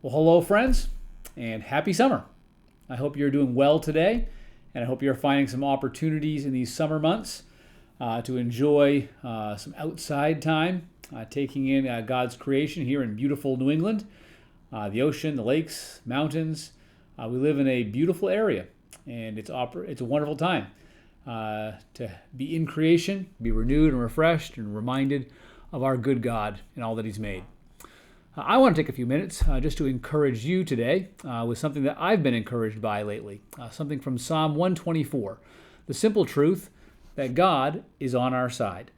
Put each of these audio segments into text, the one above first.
Well, hello, friends, and happy summer. I hope you're doing well today, and I hope you're finding some opportunities in these summer months to enjoy some outside time, taking in God's creation here in beautiful New England, the ocean, the lakes, mountains. We live in a beautiful area, and it's a wonderful time to be in creation, be renewed and refreshed, and reminded of our good God and all that He's made. I want to take a few minutes just to encourage you today with something that I've been encouraged by lately, something from Psalm 124, the simple truth that God is on our side.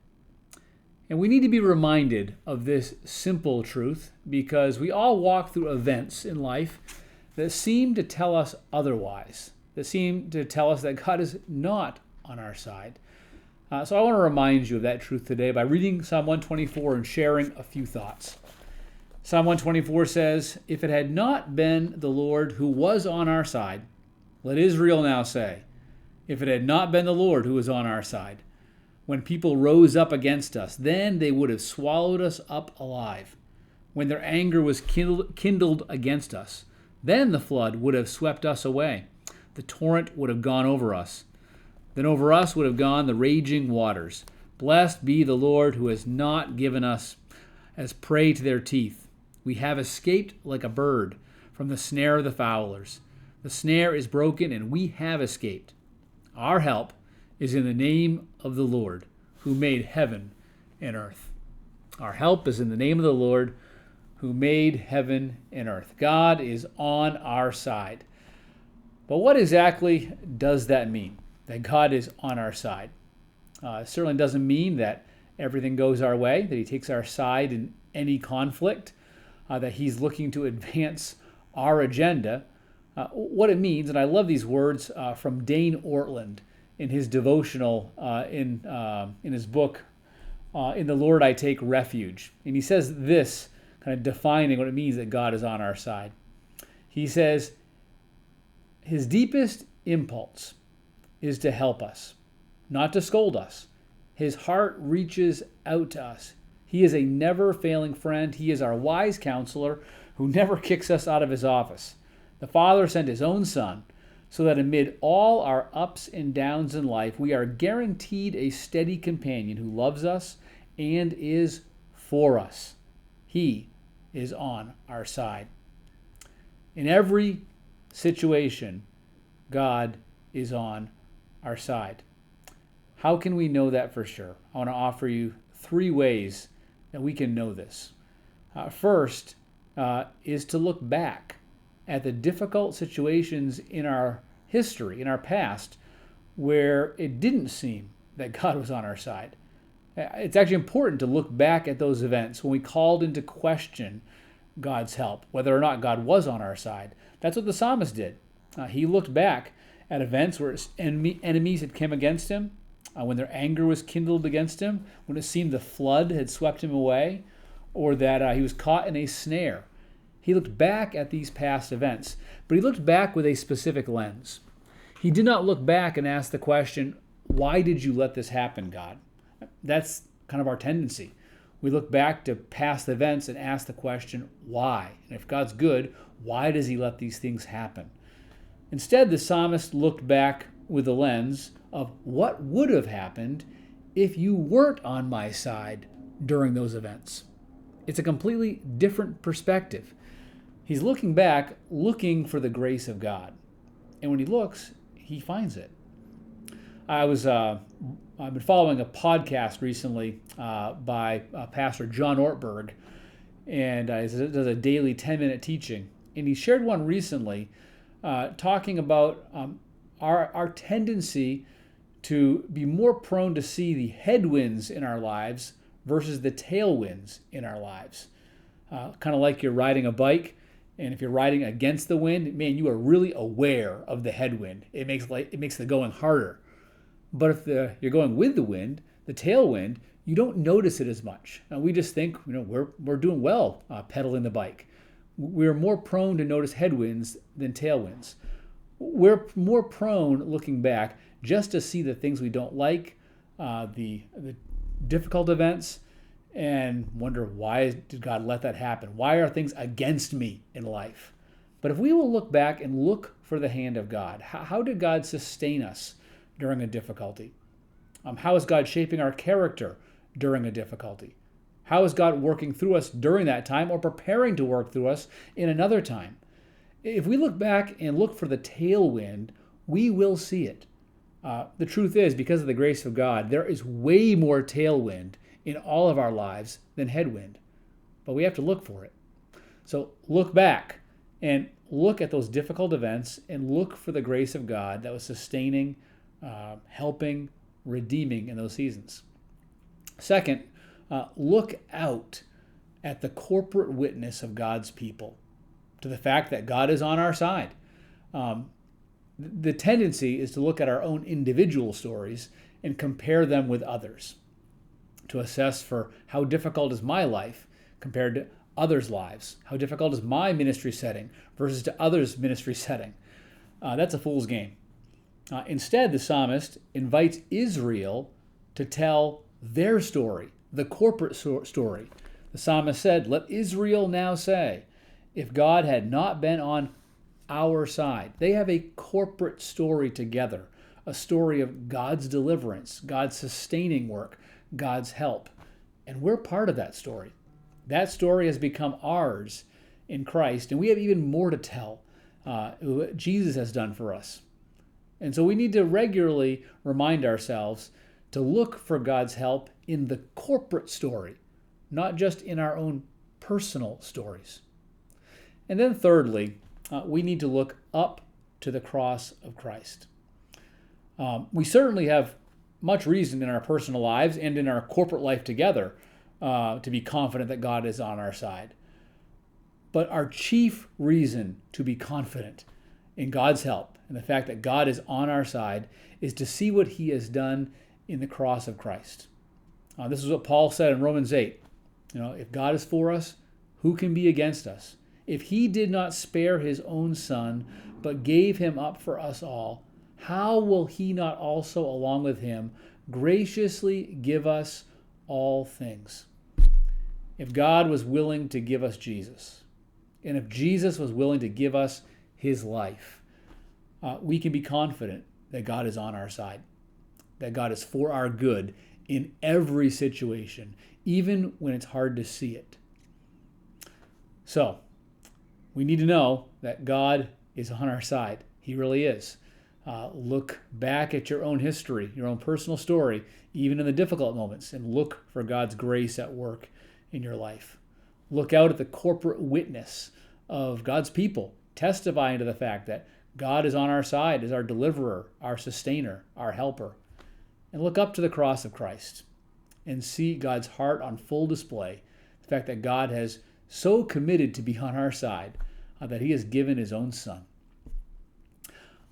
And we need to be reminded of this simple truth because we all walk through events in life that seem to tell us otherwise, that seem to tell us that God is not on our side. So I want to remind you of that truth today by reading Psalm 124 and sharing a few thoughts. Psalm 124 says, "If it had not been the Lord who was on our side," let Israel now say, "if it had not been the Lord who was on our side, when people rose up against us, then they would have swallowed us up alive. When their anger was kindled against us, then the flood would have swept us away. The torrent would have gone over us. Then over us would have gone the raging waters. Blessed be the Lord who has not given us as prey to their teeth. We have escaped like a bird from the snare of the fowlers. The snare is broken and we have escaped. Our help is in the name of the Lord who made heaven and earth." Our help is in the name of the Lord who made heaven and earth. God is on our side. But what exactly does that mean, that God is on our side? It certainly doesn't mean that everything goes our way, that He takes our side in any conflict, that He's looking to advance our agenda. What it means, and I love these words from Dane Ortlund in his devotional in his book, "In the Lord I Take Refuge." And he says this, kind of defining what it means that God is on our side. He says, "His deepest impulse is to help us, not to scold us. His heart reaches out to us. He is a never-failing friend. He is our wise counselor who never kicks us out of His office. The Father sent His own Son so that amid all our ups and downs in life, we are guaranteed a steady companion who loves us and is for us. He is on our side." In every situation, God is on our side. How can we know that for sure? I want to offer you 3 ways that we can know this. First is to look back at the difficult situations in our history, in our past, where it didn't seem that God was on our side. It's actually important to look back at those events when we called into question God's help, whether or not God was on our side. That's what the psalmist did. He looked back at events where his enemies had come against him, when their anger was kindled against him, when it seemed the flood had swept him away, or that he was caught in a snare. He looked back at these past events, but he looked back with a specific lens. He did not look back and ask the question, "Why did you let this happen, God?" That's kind of our tendency. We look back to past events and ask the question, why? And if God's good, why does He let these things happen? Instead, the psalmist looked back with the lens of what would have happened if you weren't on my side during those events. It's a completely different perspective. He's looking back, looking for the grace of God. And when he looks, he finds it. I've been following a podcast recently by Pastor John Ortberg, and he does a daily 10-minute teaching. And he shared one recently talking about our tendency to be more prone to see the headwinds in our lives versus the tailwinds in our lives. Kind of like you're riding a bike, and if you're riding against the wind, man, you are really aware of the headwind. It makes the going harder. But if you're going with the wind, the tailwind, you don't notice it as much. We just think, we're doing well pedaling the bike. We're more prone to notice headwinds than tailwinds. We're more prone, looking back, just to see the things we don't like, the difficult events, and wonder, why did God let that happen? Why are things against me in life? But if we will look back and look for the hand of God, how did God sustain us during a difficulty? How is God shaping our character during a difficulty? How is God working through us during that time, or preparing to work through us in another time? If we look back and look for the tailwind, we will see it. The truth is, because of the grace of God, there is way more tailwind in all of our lives than headwind. But we have to look for it. So look back and look at those difficult events and look for the grace of God that was sustaining, helping, redeeming in those seasons. Second, look out at the corporate witness of God's people, to the fact that God is on our side. The tendency is to look at our own individual stories and compare them with others, to assess for how difficult is my life compared to others' lives. How difficult is my ministry setting versus to others' ministry setting. That's a fool's game. Instead, the psalmist invites Israel to tell their story, the corporate story. The psalmist said, "Let Israel now say, if God had not been on our side." They have a corporate story together, a story of God's deliverance, God's sustaining work, God's help. And we're part of that story. That story has become ours in Christ, and we have even more to tell, what Jesus has done for us. And so we need to regularly remind ourselves to look for God's help in the corporate story, not just in our own personal stories. And then thirdly, we need to look up to the cross of Christ. We certainly have much reason in our personal lives and in our corporate life together to be confident that God is on our side. But our chief reason to be confident in God's help and the fact that God is on our side is to see what he has done in the cross of Christ. This is what Paul said in Romans 8. If God is for us, who can be against us? If he did not spare his own son, but gave him up for us all, how will he not also, along with him, graciously give us all things? If God was willing to give us Jesus, and if Jesus was willing to give us his life, we can be confident that God is on our side, that God is for our good in every situation, even when it's hard to see it. So, we need to know that God is on our side. He really is. Look back at your own history, your own personal story, even in the difficult moments, and look for God's grace at work in your life. Look out at the corporate witness of God's people, testifying to the fact that God is on our side as our deliverer, our sustainer, our helper. And look up to the cross of Christ and see God's heart on full display, the fact that God has so committed to be on our side that he has given his own son.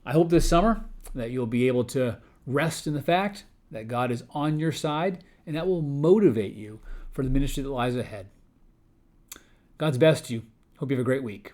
I hope this summer that you'll be able to rest in the fact that God is on your side, and that will motivate you for the ministry that lies ahead. God's best to you. Hope you have a great week.